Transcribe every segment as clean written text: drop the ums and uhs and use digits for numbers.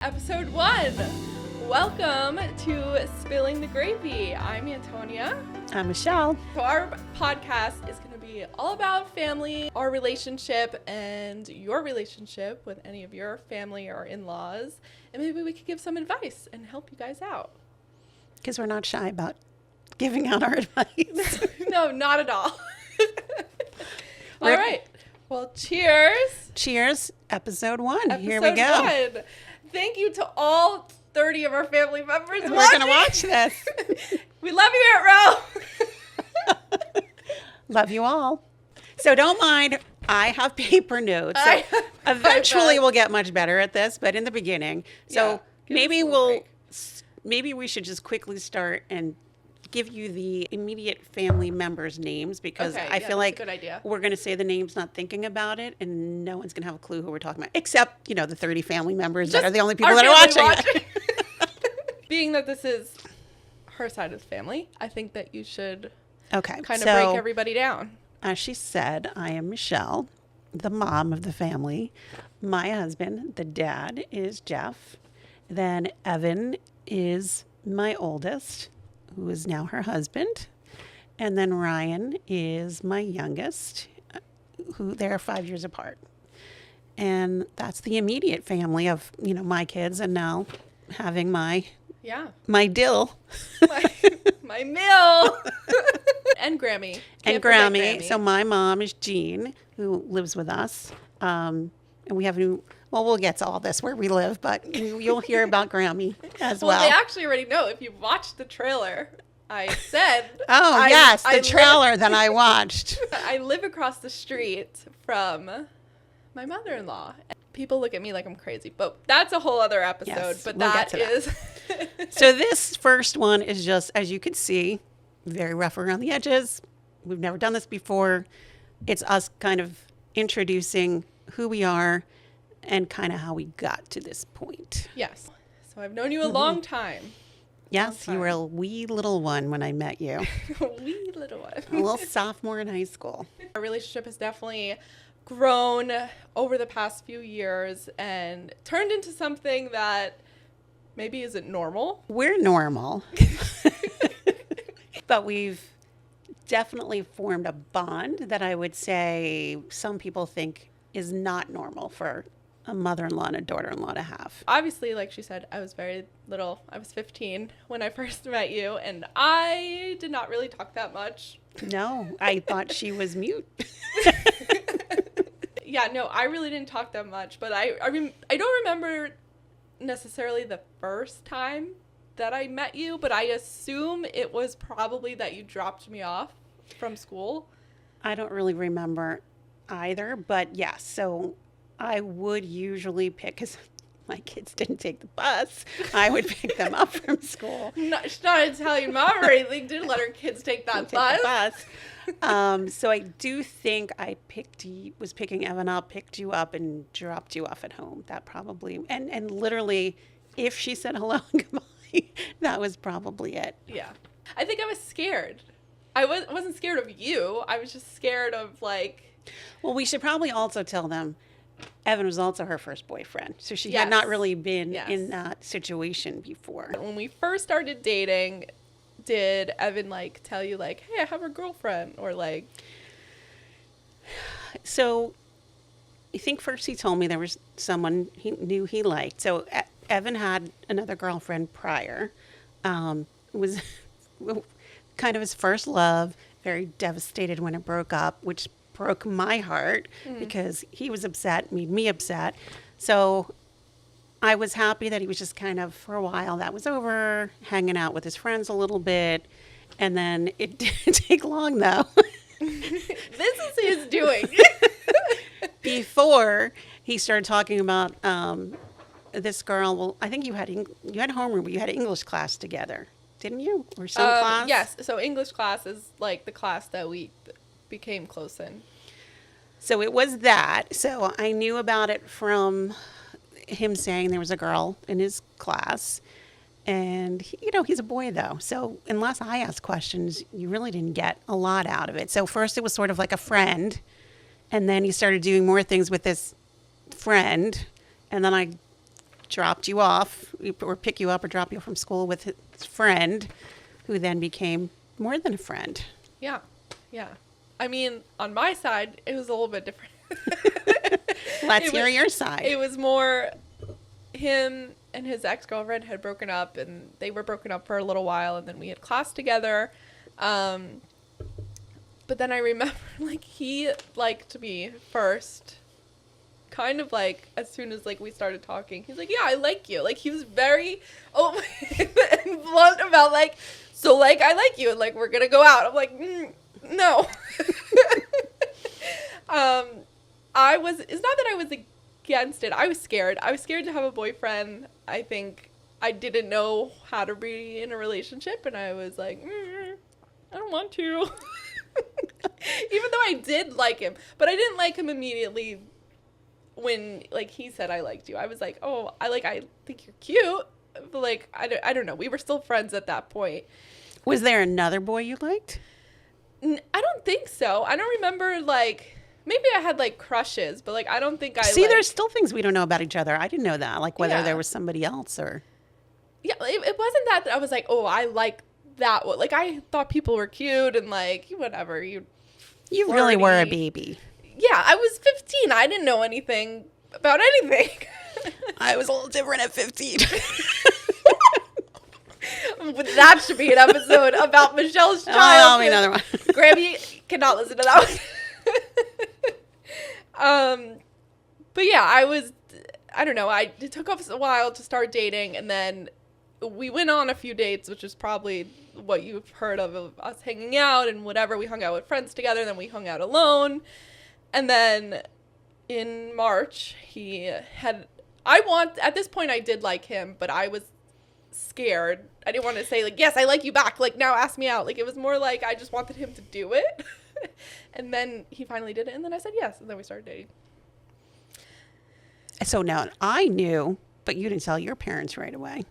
Episode 1. Welcome to Spilling the Gravy. I'm Antonia. I'm Michelle. So our podcast is going to be all about family, our relationship, and your relationship with any of your family or in-laws. And maybe we could give some advice and help you guys out. Because we're not shy about giving out our advice. No, not at all. All right. Well, cheers. Cheers. Episode 1. Here we Episode go. 1. Thank you to all 30 of our family members. We're going to watch this. We love you, Aunt Ro. Love you all. So don't mind, I have paper notes. So eventually we'll get much better at this, but in the beginning. So maybe we should just quickly start and give you the immediate family members' names, because I feel like that's a good idea. We're going to say the names not thinking about it, and no one's going to have a clue who we're talking about, except, the 30 family members that are the only people that are watching it. Being that this is her side of the family, I think that you should kind of break everybody down. As she said, I am Michelle, the mom of the family. My husband, the dad, is Jeff. Then Evan is my oldest, who is now her husband. And then Ryan is my youngest, who they're 5 years apart. And that's the immediate family of, my kids, and now having my DIL. My mill. And Grammy. And Grammy. So my mom is Jean, who lives with us. And we have we'll get to all this where we live, but you'll hear about Grammy as well. Well, they actually already know. If you watched the trailer, I said. The trailer that I watched. I live across the street from my mother-in-law. People look at me like I'm crazy, but that's a whole other episode. Yes, but we'll that get to is. That. So this first one is just, as you can see, very rough around the edges. We've never done this before. It's us kind of introducing who we are and kind of how we got to this point. Yes. So I've known you a long time. Yes, you were a wee little one when I met you. A wee little one. A little sophomore in high school. Our relationship has definitely grown over the past few years and turned into something that maybe isn't normal. We're normal. But we've definitely formed a bond that I would say some people think is not normal for a mother-in-law and a daughter-in-law to have. Obviously, like she said, I was very little. I was 15 when I first met you, and I did not really talk that much. No, I thought she was mute. Yeah, no, I really didn't talk that much, but I don't remember necessarily the first time that I met you, but I assume it was probably that you dropped me off from school. I don't really remember either, but yes, so I would usually pick, because my kids didn't take the bus, I would pick them up from school. She's not an Italian mom or anything, didn't let her kids take that bus. So I do think I was picking Evan up, picked you up, and dropped you off at home. That probably, and literally, if she said hello and goodbye, that was probably it. Yeah. I think I was scared. I wasn't scared of you. I was just scared of, Well, we should probably also tell them Evan was also her first boyfriend. So she had Yes. not really been in that situation before. When we first started dating, did Evan, tell you, hey, I have a girlfriend? Or, So I think first he told me there was someone he knew he liked. So Evan had another girlfriend prior. It was kind of his first love, very devastated when it broke up, which broke my heart because he was upset, made me upset. So I was happy that he was just kind of, for a while, that was over, hanging out with his friends a little bit. And then it didn't take long, though. This is his doing. Before he started talking about this girl. Well, I think you had homeroom, but you had English class together, didn't you? Or some class? Yes. So English class is the class that we became close in. So it was that. So I knew about it from him saying there was a girl in his class. And, he's a boy, though. So unless I asked questions, you really didn't get a lot out of it. So first it was sort of like a friend. And then he started doing more things with this friend. And then I dropped you off or pick you up or drop you from school with his friend, who then became more than a friend. Yeah. Yeah. I mean, on my side, it was a little bit different. Let's hear your side. It was more him and his ex-girlfriend had broken up, and they were broken up for a little while, and then we had class together. But then I remember, like, he liked me first. Kind of like as soon as like we started talking, he's like, yeah, I like you. Like, he was very open and blunt about like, so like I like you and like we're gonna go out. I'm like, no. It's not that I was against it. I was scared. I was scared to have a boyfriend. I think I didn't know how to be in a relationship, and I was like, I don't want to. Even though I did like him, but I didn't like him immediately. When, like, he said I liked you, I was like, oh, I think you're cute, but, like, I don't know. We were still friends at that point. Was there another boy you liked? I don't think so. I don't remember, like, maybe I had, like, crushes, but, like, I don't think See, there's still things we don't know about each other. I didn't know that, like, whether there was somebody else or... Yeah, it wasn't that I was like, oh, I like that one. Like, I thought people were cute and, like, whatever. You really were a baby. Yeah, I was 15. I didn't know anything about anything. I was a little different at 15. That should be an episode about Michelle's childhood. I'll be another one. Grammy cannot listen to that one. But yeah, I don't know. It took us a while to start dating, and then we went on a few dates, which is probably what you've heard of us hanging out and whatever. We hung out with friends together, then we hung out alone. And then in March, at this point I did like him, but I was scared. I didn't want to say, like, yes, I like you back. Like, now ask me out. Like, it was more like I just wanted him to do it. And then he finally did it. And then I said yes. And then we started dating. So now I knew, but you didn't tell your parents right away.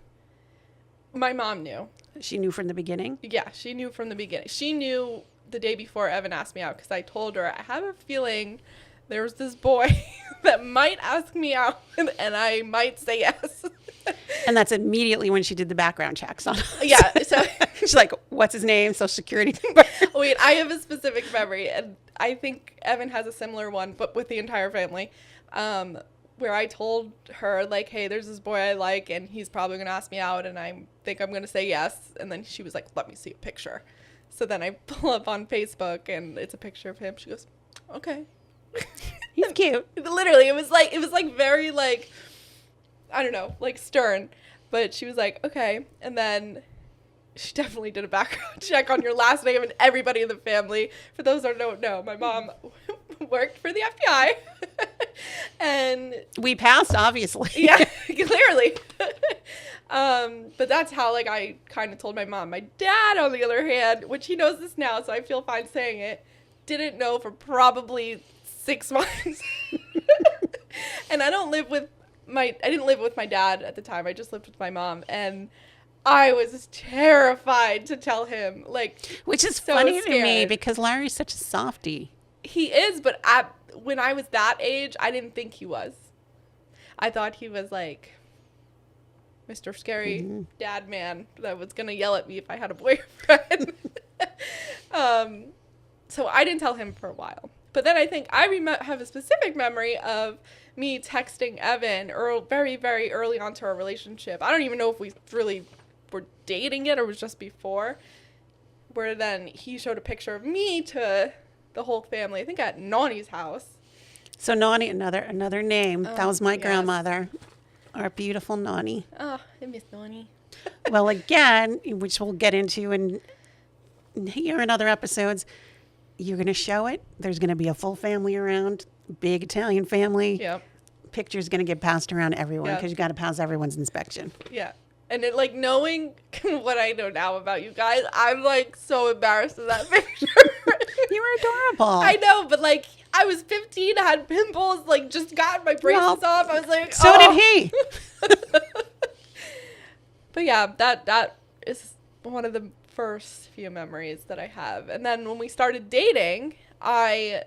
My mom knew. She knew from the beginning? Yeah, she knew from the beginning. She knew the day before Evan asked me out, because I told her I have a feeling there was this boy that might ask me out and I might say yes. And that's immediately when she did the background checks on us. Yeah. So she's like, what's his name? Social security. Wait, I have a specific memory, and I think Evan has a similar one, but with the entire family, where I told her, like, hey, there's this boy I like, and he's probably going to ask me out, and I think I'm going to say yes. And then she was like, let me see a picture. So then I pull up on Facebook, and it's a picture of him. She goes, okay. He's cute. Literally, it was like very, like, I don't know, like stern. But she was like, okay. And then she definitely did a background check on your last name and everybody in the family. For those that don't know, my mom worked for the FBI. And we passed, obviously. Yeah, clearly. But that's how, like, I kind of told my mom. My dad, on the other hand, which he knows this now, so I feel fine saying it, didn't know for probably 6 months. And I didn't live with my dad at the time. I just lived with my mom, and I was terrified to tell him, like, which is so funny scared. To me because Larry's such a softie. He is, but when I was that age, I didn't think he was. I thought he was like Mr. Scary dad man that was gonna yell at me if I had a boyfriend. So I didn't tell him for a while. But then I think I have a specific memory of me texting Evan very, very early on to our relationship. I don't even know if we really were dating yet or was just before. Where then he showed a picture of me to the whole family, I think at Nani's house. So Nani, another name. That was my yes. grandmother. Our beautiful Nani. Oh, I miss Nani. Well, again, which we'll get into in other episodes, you're going to show it. There's going to be a full family around, big Italian family. Yep. Picture's going to get passed around everyone because Yep. you got to pass everyone's inspection. Yeah. And it, like, knowing what I know now about you guys, I'm, like, so embarrassed of that picture. You were adorable. I know, but, like, I was 15, I had pimples, like, just got my braces off. I was like, so did he. But, yeah, that is one of the first few memories that I have. And then when we started dating, I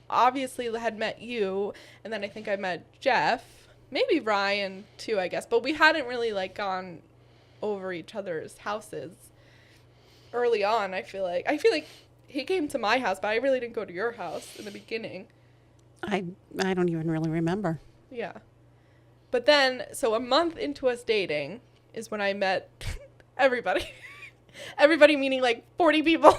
obviously had met you, and then I think I met Jeff. maybe Ryan too, I guess. But we hadn't really like gone over each other's houses early on. I feel like he came to my house, but I really didn't go to your house in the beginning. I don't even really remember. Yeah. But then, so a month into us dating is when I met everybody. Everybody meaning like 40 people.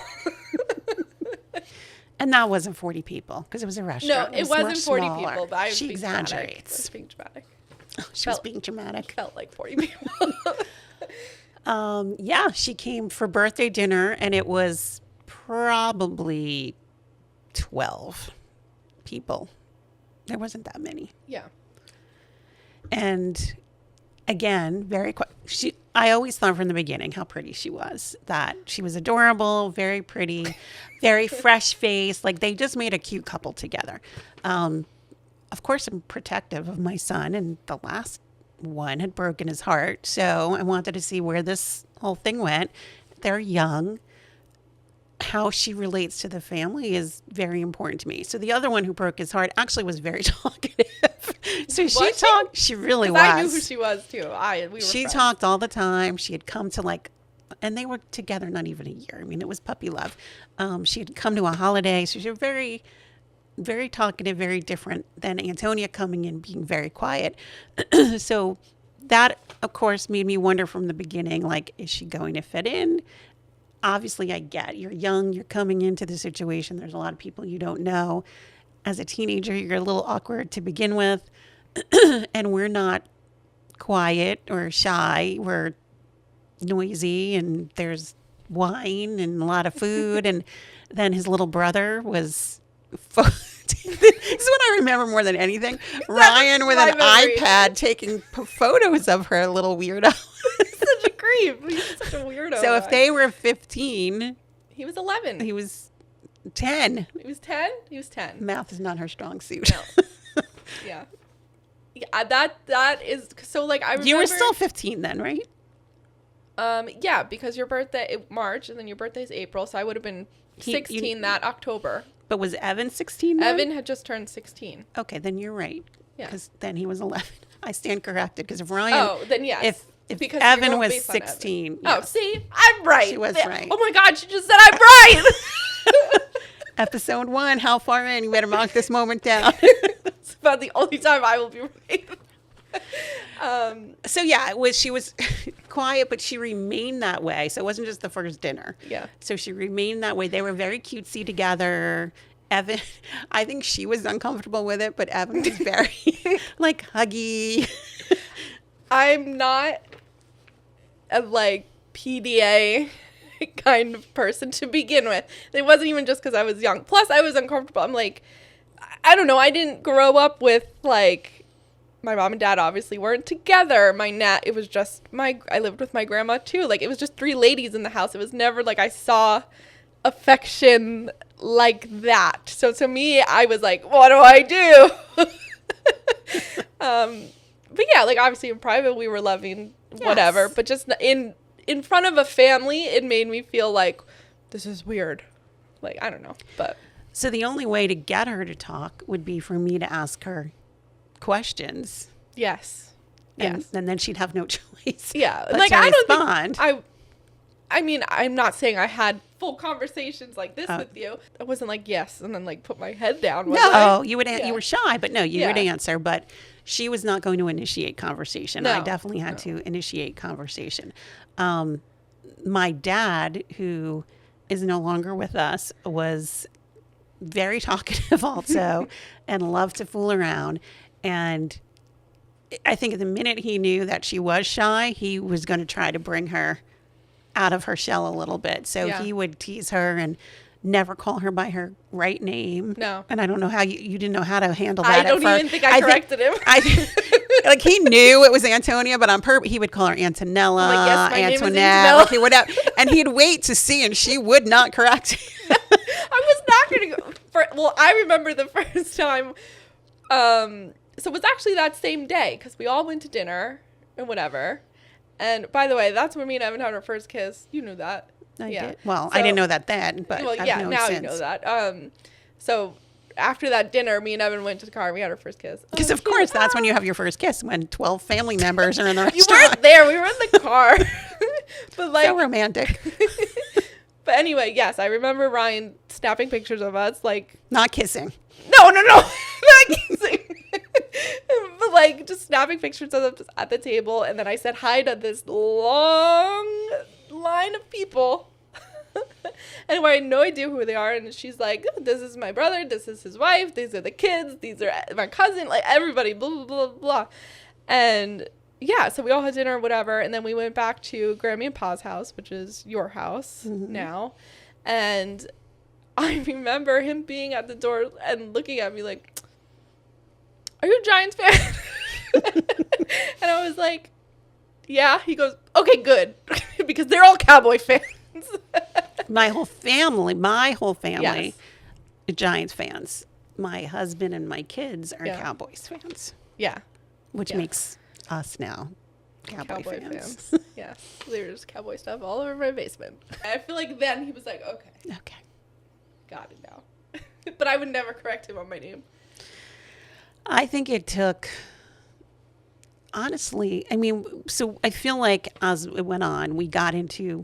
And that wasn't 40 people because it was a restaurant. No, it wasn't 40 smaller. people, but I was She being exaggerates. I was being dramatic. She was being dramatic. Felt like 40 people. Yeah, she came for birthday dinner, and it was probably 12 people. There wasn't that many. Yeah. And again, very quick. I always thought from the beginning how pretty she was. That she was adorable, very pretty, very fresh face. Like they just made a cute couple together. Of course, I'm protective of my son, and the last one had broken his heart. So I wanted to see where this whole thing went. They're young. How she relates to the family is very important to me. So the other one who broke his heart actually was very talkative. So she talked. She really was. I knew who she was too. We were She friends. talked all the time. She had come to and they were together not even a year. I mean, it was puppy love. She had come to a holiday. So she was very, very talkative, very different than Antonia coming in being very quiet. So that, of course, made me wonder from the beginning, like, is she going to fit in? Obviously, I get you're young, you're coming into the situation. There's a lot of people you don't know. As a teenager, you're a little awkward to begin with. And we're not quiet or shy. We're noisy, and there's wine and a lot of food. And then his little brother was... This is what I remember more than anything. Ryan with an iPad taking photos of her, little weirdo. Such a creep. He's such a weirdo. So if they were 15... He was 11. He was 10. He was 10? He was 10. Math is not her strong suit. No. Yeah. Yeah, that is... So, like, I remember... You were still 15 then, right? Yeah, because your birthday... March, and then your birthday's April, so I would have been 16 that October. But was Evan 16 then? Evan had just turned 16. Okay, then you're right. Yeah. Because then he was 11. I stand corrected because if Ryan... Oh, then yes. If because Evan was 16... Oh, see? I'm right. She was right. Oh my God, she just said I'm right. Episode 1, how far in? You better mark this moment down. It's about the only time I will be right. So yeah, she was quiet, but she remained that way. So it wasn't just the first dinner. Yeah. So she remained that way. They were very cutesy together. Evan, I think she was uncomfortable with it, but Evan was very like huggy. I'm not a PDA kind of person to begin with. It wasn't even just because I was young. Plus, I was uncomfortable. I'm like, I don't know. I didn't grow up with my mom and dad obviously weren't together. It was just I lived with my grandma too. It was just 3 ladies in the house. It was never I saw affection like that. So to me, I was like, what do I do? But yeah, obviously in private we were loving whatever, Yes. but just in front of a family, it made me feel like this is weird. I don't know, but. So the only way to get her to talk would be for me to ask her questions. Yes. And, Yes. and then she'd have no choice. Yeah. But to I don't respond. think I mean, I'm not saying I had full conversations like this with you. I wasn't yes and then put my head down. Was No, I? you would. You were shy, but no, you would Yeah. answer. But she was not going to initiate conversation. No, I definitely had to initiate conversation. My dad, who is no longer with us, was very talkative also and loved to fool around. And I think the minute he knew that she was shy, he was going to try to bring her out of her shell a little bit. So he would tease her and never call her by her right name. No. And I don't know how you didn't know how to handle that. I don't even think I corrected him. He knew it was Antonia, but on purpose he would call her Antonella, yes, my name is Antoinette. Antonella. He would have, and he'd wait to see, and she would not correct him. I was not going to go. I remember the first time. So it was actually that same day because we all went to dinner and whatever. And by the way, that's when me and Evan had our first kiss. You knew that. I did. Well, I didn't know that then, but I've known now since. you know that. So after that dinner, me and Evan went to the car and we had our first kiss. Because of course, that's when you have your first kiss, when 12 family members are in the You restaurant. weren't there. We were in the car. But like, So romantic. But anyway, yes, I remember Ryan snapping pictures of us, like, Not kissing. no, not kissing. But like just snapping pictures of us at the table, and then I said hi to this long line of people. And I had no idea who they are, and she's like, this is my brother, this is his wife, these are the kids, these are my cousin, like everybody, blah, blah, blah, blah. And yeah, so we all had dinner or whatever, and then we went back to Grammy and Pa's house, which is your house now. And I remember him being at the door and looking at me like, are you a Giants fan? And I was like, yeah. He goes, okay, good. Because they're all Cowboy fans. My whole family, Yes. are Giants fans. My husband and my kids are Cowboys fans, Yeah. which makes us now Cowboy fans. Yes. There's Cowboy stuff all over my basement. I feel like then he was like, okay, Okay. got it now. But I would never correct him on my name. I think it took, honestly, I mean, so I feel like as it went on, we got into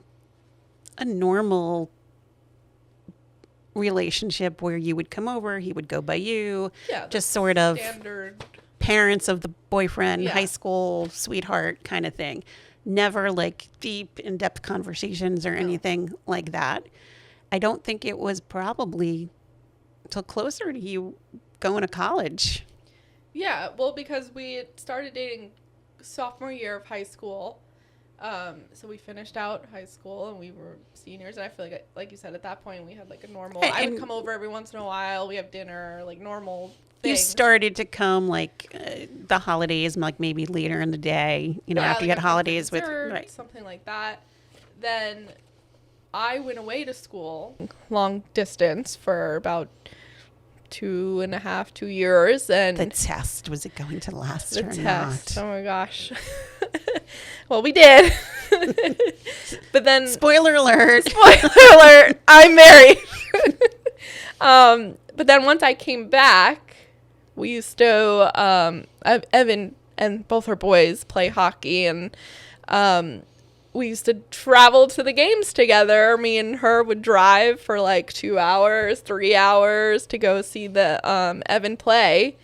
a normal relationship where you would come over, he would go by you, Yeah. just sort of Standard. parents of the boyfriend, Yeah. high school sweetheart kind of thing. Never like deep, in-depth conversations or anything like that. I don't think it was probably till closer to you going to college. Yeah, well, because we had started dating sophomore year of high school. So we finished out high school and we were seniors. And I feel like you said, at that point we had like a normal, I would come over every once in a while. We have dinner, like normal things. You started to come like the holidays, like maybe later in the day, you know, after like you had holidays with, dessert, right. something like that. Then I went away to school, long distance, for about 2 years, and The test, was it going to last the or test. not? Oh my gosh. Well, we did. But then Spoiler alert. spoiler alert, I'm married. But then once I came back, we used to Evan and both her boys play hockey, and we used to travel to the games together. Me and her would drive for like 2 hours, 3 hours to go see the Evan play.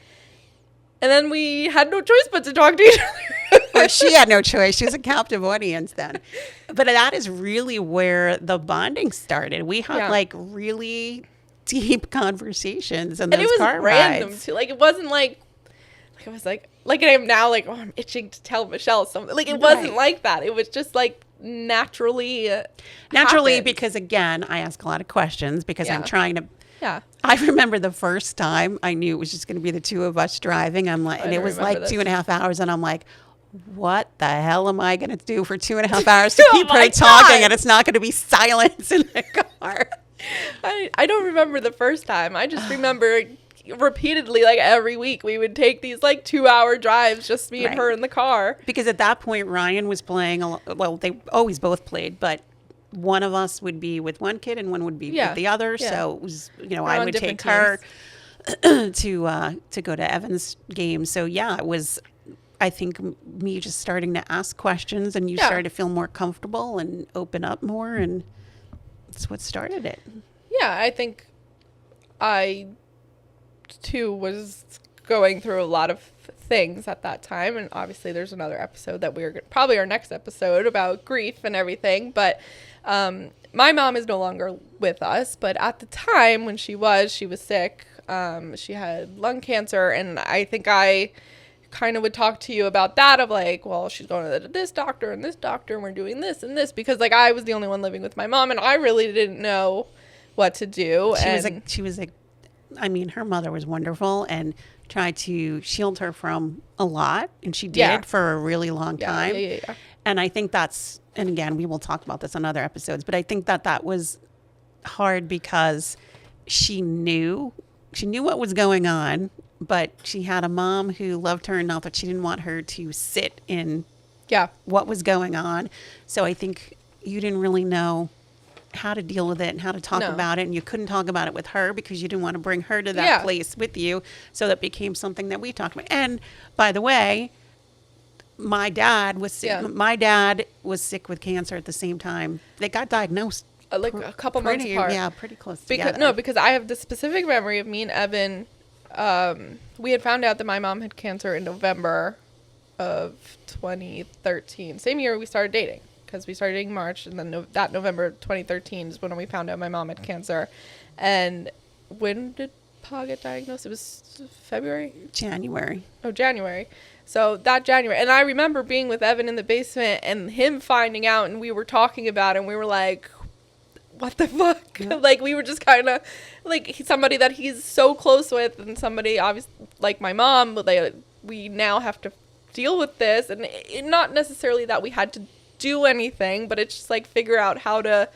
And then we had no choice but to talk to each other. Well, she had no choice. She was a captive audience then. But that is really where the bonding started. We had like really deep conversations in those And it was car random rides. too. Like, it wasn't like I was like I am now, like, oh, I'm itching to tell Michelle something. Like, it wasn't like that. It was just like naturally happened. Because again, I ask a lot of questions because I'm trying to. Yeah. I remember the first time I knew it was just going to be the two of us driving. I'm like, and it was like 2.5 hours, and I'm like, what the hell am I going to do for 2.5 hours to keep her talking, and it's not going to be silence in the car? I don't remember the first time. I just remember repeatedly, like every week, we would take these like 2-hour drives, just me and her in the car. Because at that point, Ryan was playing. Well, they always both played, but one of us would be with one kid and one would be with the other. Yeah. So it was, I would take her to go to Evan's game. So yeah, it was, I think, me just starting to ask questions, and you started to feel more comfortable and open up more, and that's what started it. Yeah, I think I too was going through a lot of things at that time, and obviously there's another episode that we're probably our next episode about grief and everything, but my mom is no longer with us, but at the time when she was sick. She had lung cancer, and I think I kind of would talk to you about that, of like, well, she's going to this doctor and this doctor, and we're doing this and this, because like I was the only one living with my mom, and I really didn't know what to do. I mean, her mother was wonderful and tried to shield her from a lot, and she did for a really long time. Yeah. And I think that's, and again, we will talk about this on other episodes, but I think that was hard because she knew what was going on, but she had a mom who loved her enough that she didn't want her to sit in what was going on. So I think you didn't really know how to deal with it and how to talk No. about it. And you couldn't talk about it with her because you didn't want to bring her to that Yeah. place with you. So that became something that we talked about. And by the way, my dad was sick. Yeah. My dad was sick with cancer at the same time. They got diagnosed Like a couple months pretty, apart. yeah, pretty close Because together. no, because I have the specific memory of me and Evan. We had found out that my mom had cancer in November of 2013. Same year we started dating, because we started dating in March, and then that November 2013 is when we found out my mom had cancer. And when did Pa get diagnosed? It was February? January. Oh, January. So that January. And I remember being with Evan in the basement and him finding out, and we were talking about it, and we were like, what the fuck? Yeah. Like, we were just kind of like somebody that he's so close with, and somebody obviously like my mom, we now have to deal with this. And not necessarily that we had to do anything, but it's just like figure out how to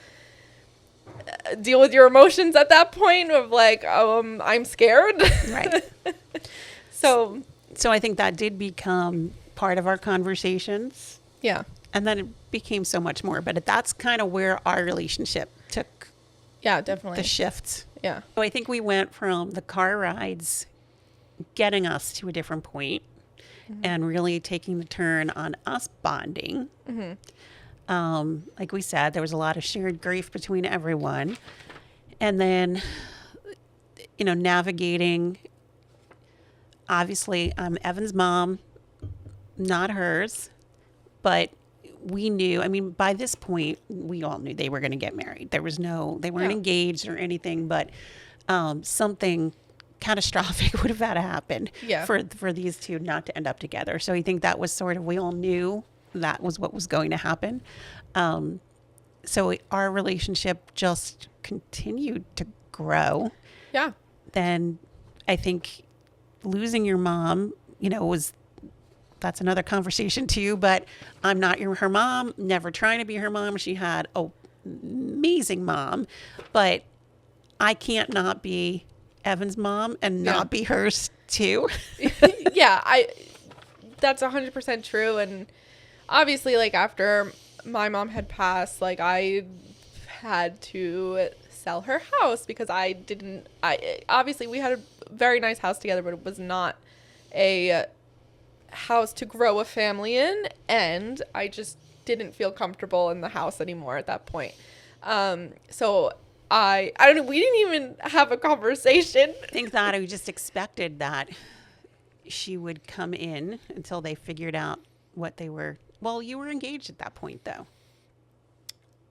deal with your emotions at that point of like, I'm scared. Right. So I think that did become part of our conversations. yeah. And then it became so much more. But that's kind of where our relationship took Yeah, definitely. the shift. Yeah. So I think we went from the car rides getting us to a different point and really taking the turn on us bonding. Like we said, there was a lot of shared grief between everyone. And then, navigating, obviously, I'm Evan's mom, not hers, but we knew, by this point, we all knew they were going to get married. They weren't Yeah. engaged or anything, but something catastrophic would have had to happen Yeah. for these two not to end up together. So I think that was sort of, we all knew that was what was going to happen. So our relationship just continued to grow. Yeah. Then I think losing your mom, that's another conversation too, but I'm not her mom, never trying to be her mom. She had an amazing mom, but I can't not be Evan's mom and not be hers too. Yeah, that's 100% true. And obviously, like, after my mom had passed, like, I had to sell her house because obviously we had a very nice house together, but it was not a house to grow a family in, and I just didn't feel comfortable in the house anymore at that point. So I don't know, we didn't even have a conversation. I think that I just expected that she would come in until they figured out what they were. Well, you were engaged at that point, though.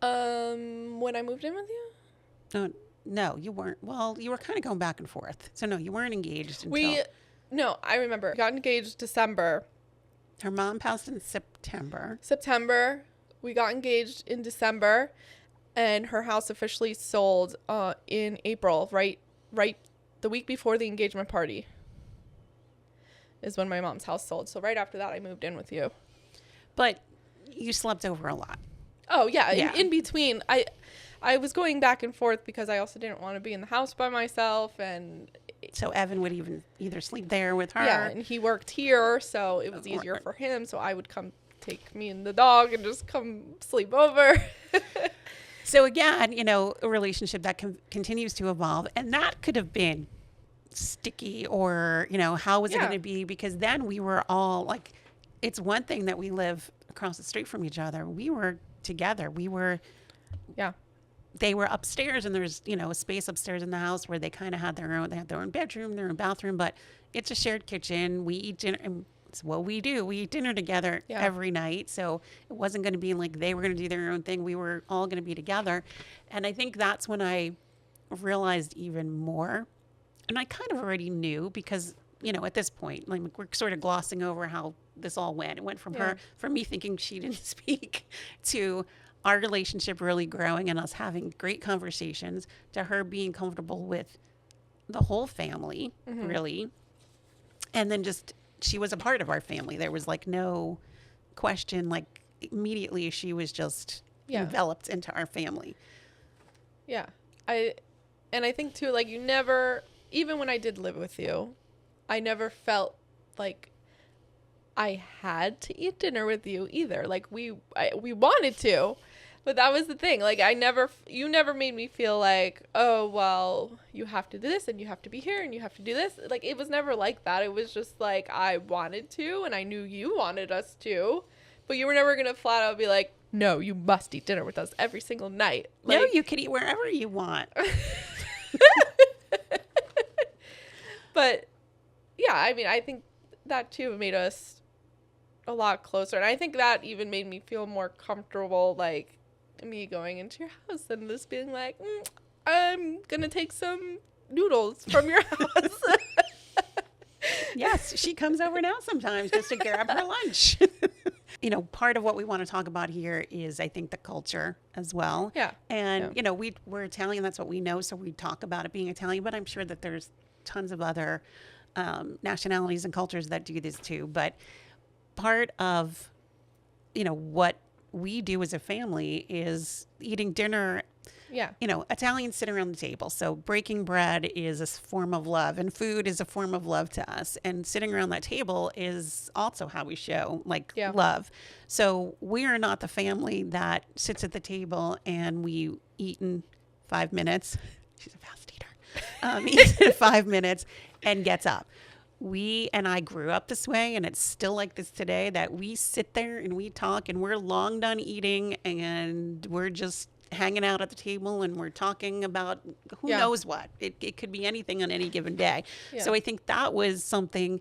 When I moved in with you? No, you weren't. Well, you were kind of going back and forth. So no, you weren't engaged until No, I remember. We got engaged December. her mom passed in September. We got engaged in December, and her house officially sold in April, right the week before the engagement party is when my mom's house sold. So right after that, I moved in with you. But you slept over a lot. Oh, yeah. Yeah. In between, I was going back and forth because I also didn't want to be in the house by myself. And So Evan would either sleep there with her. yeah, and he worked here, so it was easier for him. So I would come take me and the dog and just come sleep over. So again, a relationship that continues to evolve, and that could have been sticky, or how was it Yeah. going to be? Because then we were all like, it's one thing that we live across the street from each other. We were together. Yeah. They were upstairs, and there's a space upstairs in the house where they kind of had their own bedroom, their own bathroom, but it's a shared kitchen. We eat dinner, and it's what we do. We eat dinner together every night. So it wasn't going to be like they were going to do their own thing. We were all going to be together. And I think that's when I realized even more. And I kind of already knew because, at this point, like, we're sort of glossing over how this all went. It went from from me thinking she didn't speak, to our relationship really growing and us having great conversations, to her being comfortable with the whole family, really. And then just, she was a part of our family. There was like no question, like immediately she was just enveloped into our family. Yeah. I think too, like, you never, even when I did live with you, I never felt like I had to eat dinner with you either. Like we wanted to, But that was the thing. Like, you never made me feel like, oh, well, you have to do this and you have to be here and you have to do this. Like, it was never like that. It was just like, I wanted to and I knew you wanted us to. But you were never going to flat out be like, no, you must eat dinner with us every single night. Like, no, you can eat wherever you want. But, yeah, I mean, I think that, too, made us a lot closer. And I think that even made me feel more comfortable, like, me going into your house and just being like, I'm gonna take some noodles from your house. Yes, she comes over now sometimes just to grab her lunch. You know, part of what we want to talk about here is, I think, the culture as well. Yeah. And, Yeah. you know, we're Italian. That's what we know. So we talk about it being Italian. But I'm sure that there's tons of other nationalities and cultures that do this too. But part of, you know, what we do as a family is eating dinner. Yeah. You know, Italians sit around the table. So breaking bread is a form of love, and food is a form of love to us. And sitting around that table is also how we show like love. So we are not the family that sits at the table and we eat in 5 minutes. She's a fast eater. Eats in 5 minutes and gets up. I grew up this way, and it's still like this today, that we sit there and we talk and we're long done eating and we're just hanging out at the table and we're talking about who knows what. It could be anything on any given day. Yeah. So I think that was something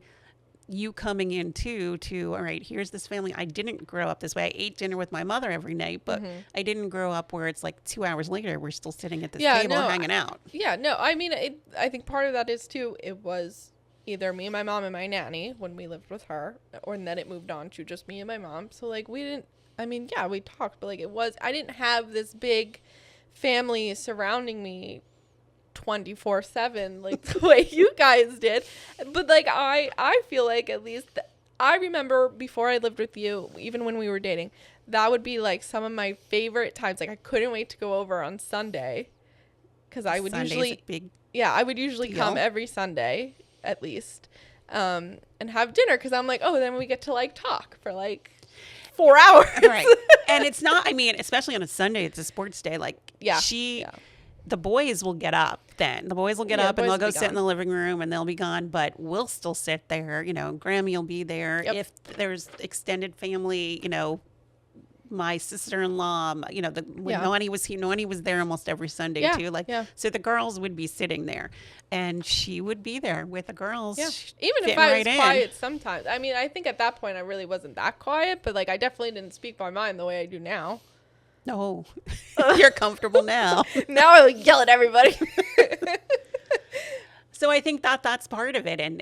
you coming in too, all right, here's this family. I didn't grow up this way. I ate dinner with my mother every night, but I didn't grow up where it's like 2 hours later, we're still sitting at this table hanging out. Yeah, no, I mean, I think part of that is too, it was either me and my mom and my nanny when we lived with her, or then it moved on to just me and my mom. So like we talked, but like I didn't have this big family surrounding me 24/7 like the way you guys did. But like I feel like, at least I remember before I lived with you, even when we were dating, that would be like some of my favorite times. Like I couldn't wait to go over on Sunday, because I would usually come every Sunday at least, and have dinner, because I'm like, oh, then we get to like talk for like 4 hours. Right. And it's not, I mean, especially on a Sunday, it's a sports day. Like the boys will get up then. The boys will get up and they'll go sit in the living room and they'll be gone, but we'll still sit there. You know, Grammy will be there. Yep. If there's extended family, you know, my sister-in-law, you know, when Noani was there almost every Sunday too. So the girls would be sitting there and she would be there with the girls. Yeah. Even if I was quiet sometimes. I mean, I think at that point I really wasn't that quiet, but like I definitely didn't speak my mind the way I do now. No, you're comfortable now. Now I like yell at everybody. So I think that's part of it. And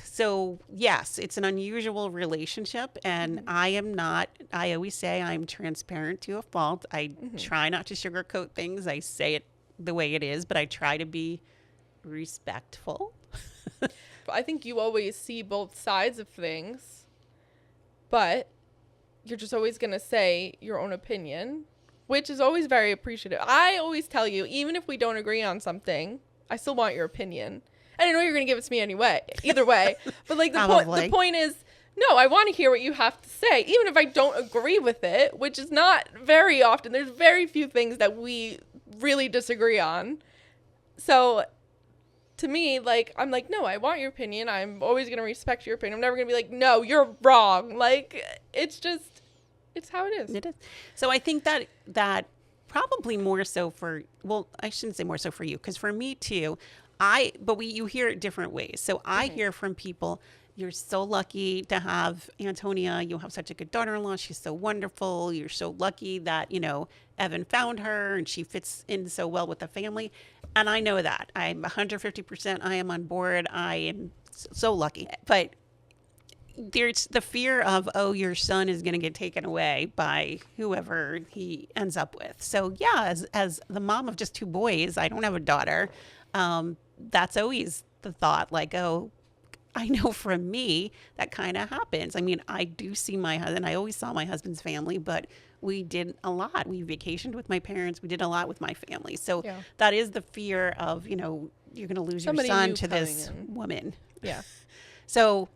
so, yes, it's an unusual relationship. And I always say I'm transparent to a fault. I try not to sugarcoat things. I say it the way it is, but I try to be respectful. I think you always see both sides of things, but you're just always going to say your own opinion, which is always very appreciative. I always tell you, even if we don't agree on something, I still want your opinion. And I know you're going to give it to me anyway, either way. But like the point is, no, I want to hear what you have to say, even if I don't agree with it, which is not very often. There's very few things that we really disagree on. So to me, like, I'm like, no, I want your opinion. I'm always going to respect your opinion. I'm never going to be like, no, you're wrong. Like, it's how it is. It is. So I think that probably more so I shouldn't say more so for you, because for me too, you hear it different ways. So I hear from people, you're so lucky to have Antonia. You have such a good daughter-in-law. She's so wonderful. You're so lucky that, you know, Evan found her and she fits in so well with the family. And I know that. I'm 150%. I am on board. I am so lucky. But there's the fear of, oh, your son is going to get taken away by whoever he ends up with. So yeah, as the mom of just 2 boys, I don't have a daughter. That's always the thought, like, oh, I know from me that kind of happens. I mean, I do see my husband. I always saw my husband's family, but we did a lot. We vacationed with my parents. We did a lot with my family. So that is the fear of, you know, you're going to lose your son to this woman. Yeah. So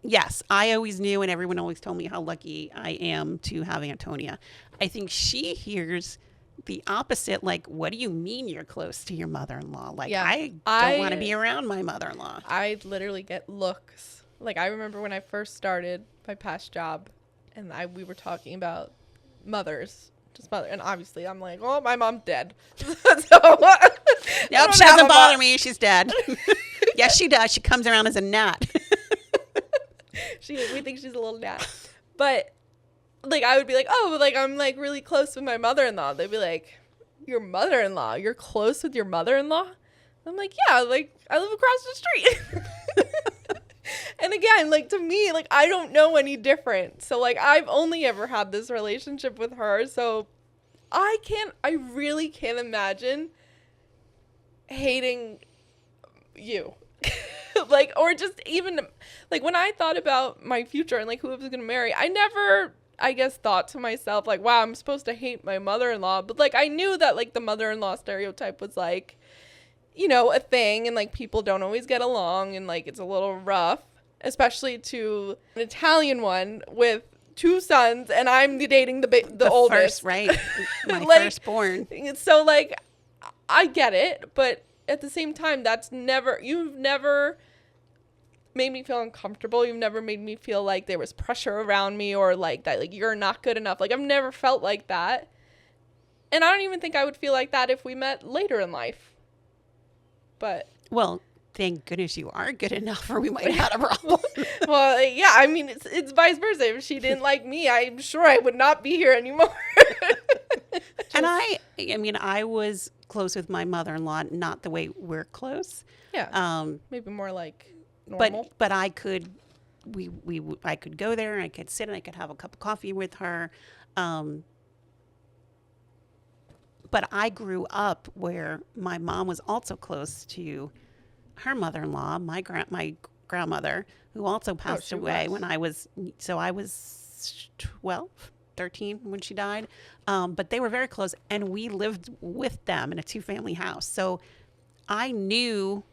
yes, I always knew, and everyone always told me how lucky I am to have Antonia. I think she hears the opposite. Like, what do you mean you're close to your mother-in-law? Like, Yeah. I don't want to be around my mother-in-law. I literally get looks. Like, I remember when I first started my past job, and we were talking about mothers, just mother, and obviously I'm like, oh, my mom's dead. So Nope, she doesn't bother me. She's dead. Yes, she does. She comes around as a gnat. We think she's a little gnat, but like I would be like, oh, but like I'm like really close with my mother-in-law. They'd be like, your mother-in-law? You're close with your mother-in-law? I'm like, yeah, like I live across the street. And again, like to me, like I don't know any different. So like I've only ever had this relationship with her, so I really can't imagine hating you. Like, or just even like when I thought about my future and like who I was gonna marry, I never, I guess, thought to myself like, wow, I'm supposed to hate my mother-in-law. But like I knew that like the mother-in-law stereotype was like, you know, a thing, and like people don't always get along, and like it's a little rough, especially to an Italian one with 2 sons, and I'm dating the oldest, first, right? My like, firstborn. So like I get it, but at the same time, you've never made me feel uncomfortable. You've never made me feel like there was pressure around me or like that, like you're not good enough. Like I've never felt like that. And I don't even think I would feel like that if we met later in life. But well, thank goodness you are good enough, or we might have had a problem. well, yeah, I mean, it's vice versa. If she didn't like me, I'm sure I would not be here anymore. And I mean, I was close with my mother-in-law, not the way we're close. Yeah. Maybe more like normal. But I could, I could go there and I could sit and I could have a cup of coffee with her. But I grew up where my mom was also close to her mother-in-law, my grandmother, who also passed away when I was 12, 13 when she died. But they were very close, and we lived with them in a 2-family house. So I knew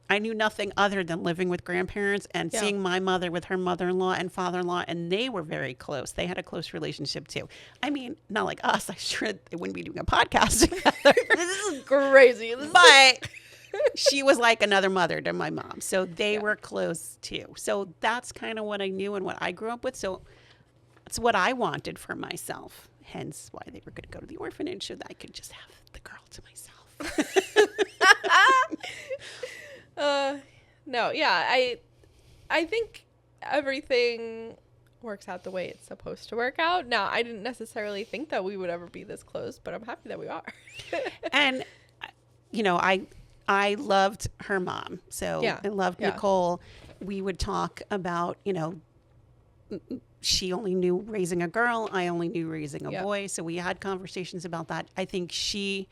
nothing other than living with grandparents and seeing my mother with her mother-in-law and father-in-law, and they were very close. They had a close relationship too. I mean, not like us. I'm sure they wouldn't be doing a podcast together. This is crazy. But she was like another mother to my mom. So they were close too. So that's kind of what I knew and what I grew up with. So it's what I wanted for myself. Hence why they were going to go to the orphanage, so that I could just have the girl to myself. No, yeah, I think everything works out the way it's supposed to work out. Now, I didn't necessarily think that we would ever be this close, but I'm happy that we are. And, you know, I loved her mom. So I loved Nicole. We would talk about, you know, she only knew raising a girl. I only knew raising a boy. So we had conversations about that. I think she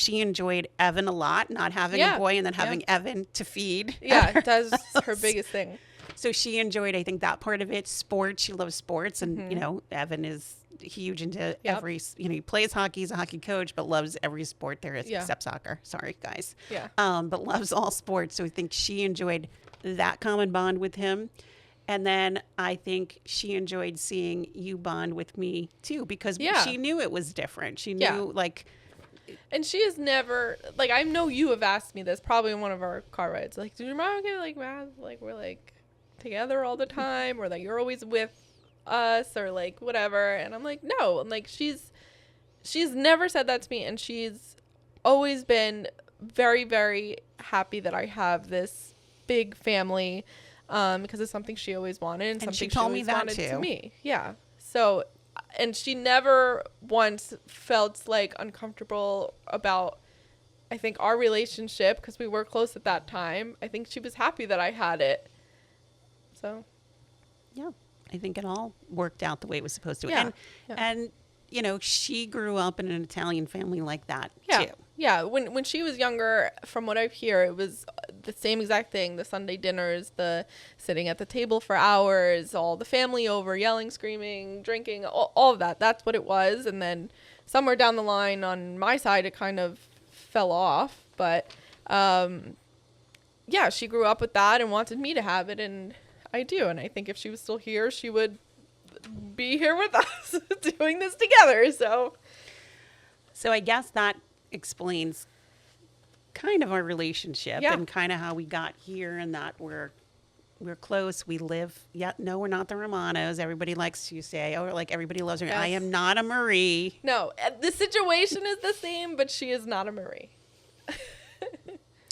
enjoyed Evan a lot, not having a boy and then having Evan to feed. Yeah, that's her biggest thing. So she enjoyed, I think, that part of it. Sports, she loves sports. And, you know, Evan is huge into every, you know, he plays hockey, he's a hockey coach, but loves every sport there is except soccer. Sorry, guys. Yeah. But loves all sports. So I think she enjoyed that common bond with him. And then I think she enjoyed seeing you bond with me too, because she knew it was different. She knew like... And she has never, like, I know you have asked me this probably in one of our car rides. Like, did your mom get, like, mad? Like, we're, like, together all the time? Or, like, you're always with us? Or, like, whatever. And I'm like, no. And, like, she's never said that to me. And she's always been very, very happy that I have this big family. Because it's something she always wanted. And something she told me that, wanted too. to me. Yeah. So... And she never once felt like uncomfortable about, I think, our relationship, because we were close at that time. I think she was happy that I had it. So, yeah, I think it all worked out the way it was supposed to. Yeah. And you know, she grew up in an Italian family like that too. Yeah, when she was younger, from what I hear, it was the same exact thing. The Sunday dinners, the sitting at the table for hours, all the family over, yelling, screaming, drinking, all of that. That's what it was. And then somewhere down the line on my side, it kind of fell off. But, yeah, she grew up with that and wanted me to have it, and I do. And I think if she was still here, she would be here with us doing this together. So I guess that explains kind of our relationship and kind of how we got here, and that we're close. We live. Yeah, no, we're not the Romanos. Everybody likes to say, oh, like everybody loves her. Yes. I am not a Marie. No, the situation is the same, but she is not a Marie.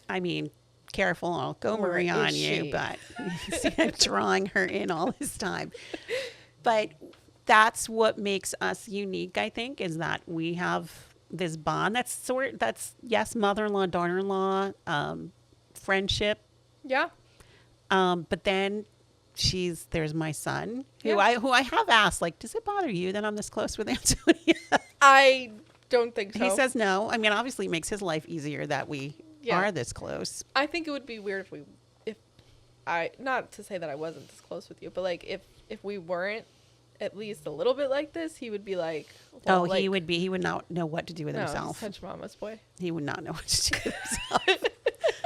I mean, careful, I'll go Marie on you, but see, I'm drawing her in all this time. But that's what makes us unique, I think, is that we have this bond that's yes, mother-in-law, daughter-in-law, friendship. Yeah. But then there's my son who I have asked, like, does it bother you that I'm this close with Antonia? I don't think so. He says no. I mean, obviously it makes his life easier that we are this close. I think it would be weird not to say that I wasn't this close with you, but like if we weren't at least a little bit like this, he would be like, well, he would not know what to do with himself. He's such mama's boy. He would not know what to do with himself.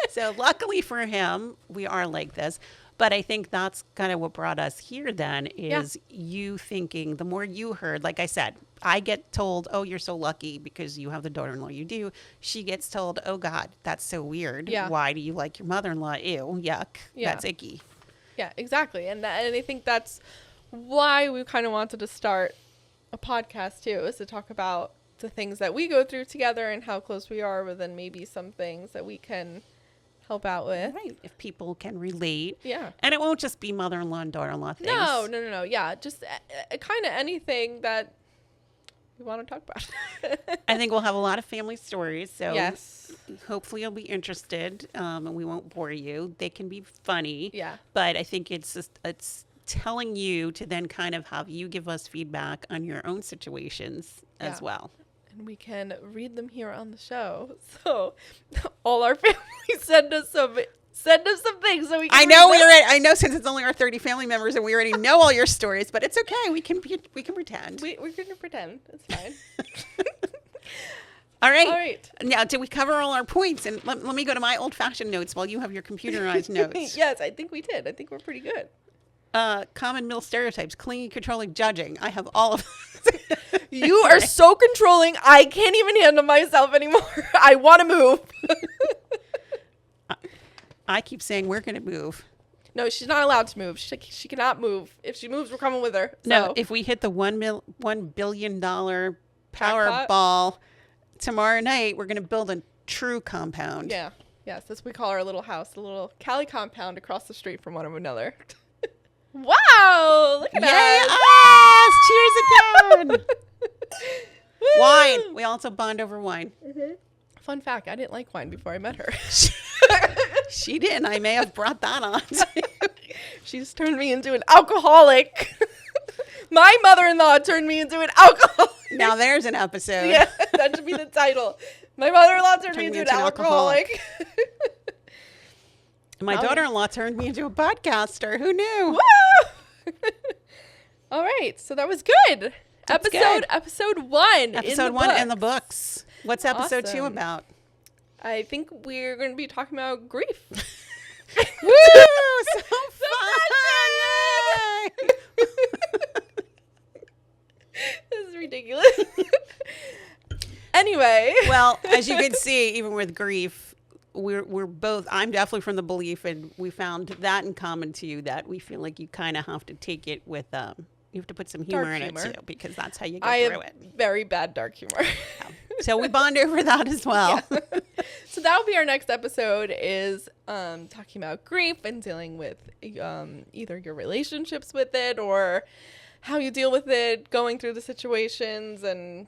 So luckily for him, we are like this. But I think that's kind of what brought us here then is you thinking, the more you heard, like I said, I get told, oh, you're so lucky because you have the daughter-in-law you do. She gets told, oh, God, that's so weird. Yeah. Why do you like your mother-in-law? Ew, yuck. Yeah. That's icky. Yeah, exactly. And I think that's why we kind of wanted to start a podcast too, is to talk about the things that we go through together and how close we are, but then maybe some things that we can help out with. Right. If people can relate. Yeah. And it won't just be mother-in-law and daughter-in-law things. No. Yeah. Just kind of anything that we want to talk about. I think we'll have a lot of family stories. So yes. Hopefully you'll be interested and we won't bore you. They can be funny. Yeah. But I think it's telling you to then kind of have you give us feedback on your own situations as well. And we can read them here on the show. So all our families send us some things so we can I know since it's only our 30 family members and we already know all your stories, but it's okay. We can pretend. We're going to pretend. It's fine. All right. Now, did we cover all our points? And let me go to my old-fashioned notes while you have your computerized notes. Yes, I think we did. I think we're pretty good. Common middle stereotypes, clingy, controlling, judging. I have all of them. You are so controlling. I can't even handle myself anymore. I want to move. I keep saying we're going to move. No, she's not allowed to move. She cannot move. If she moves, we're coming with her. So. No, if we hit the $1 billion Powerball tomorrow night, we're going to build a true compound. Yeah. Yes, that's what we call our little house, the little Cali compound across the street from one another. Wow! Look at us! Cheers again! Wine. We also bond over wine. Mm-hmm. Fun fact, I didn't like wine before I met her. She didn't. I may have brought that on. She's turned me into an alcoholic. My mother-in-law turned me into an alcoholic. Now there's an episode. Yeah, that should be the title. My mother-in-law turned me into an alcoholic. My daughter-in-law turned me into a podcaster. Who knew? Woo! All right, so that was good. Episode 1. Episode 1 in the books. What's episode 2 about? I think we're going to be talking about grief. Woo! So fun! This is ridiculous. Anyway. Well, as you can see, even with grief, we're both, I'm definitely from the belief, and we found that in common to you, that we feel like you kind of have to take it with, you have to put some humor in it too, because that's how you get through it. Very bad dark humor. Yeah. So we bond over that as well. Yeah. So that'll be our next episode, is talking about grief and dealing with either your relationships with it or how you deal with it, going through the situations. And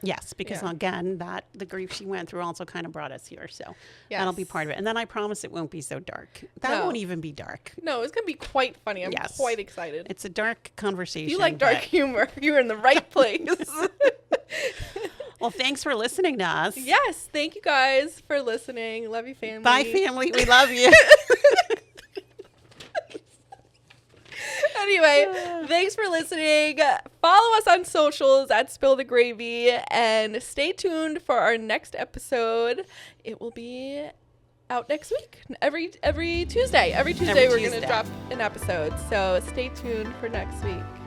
yes, because again, the grief she went through also kind of brought us here. So that'll be part of it. And then I promise it won't be so dark. That won't even be dark. No, it's going to be quite funny. I'm quite excited. It's a dark conversation. If you like dark humor, you're in the right place. Well, thanks for listening to us. Yes, thank you guys for listening. Love you, family. Bye, family. We love you. Anyway, thanks for listening. Follow us on socials at Spill the Gravy, and stay tuned for our next episode. It will be out next week. Every Tuesday. Every Tuesday we're going to Tuesday. drop an episode. So stay tuned for next week.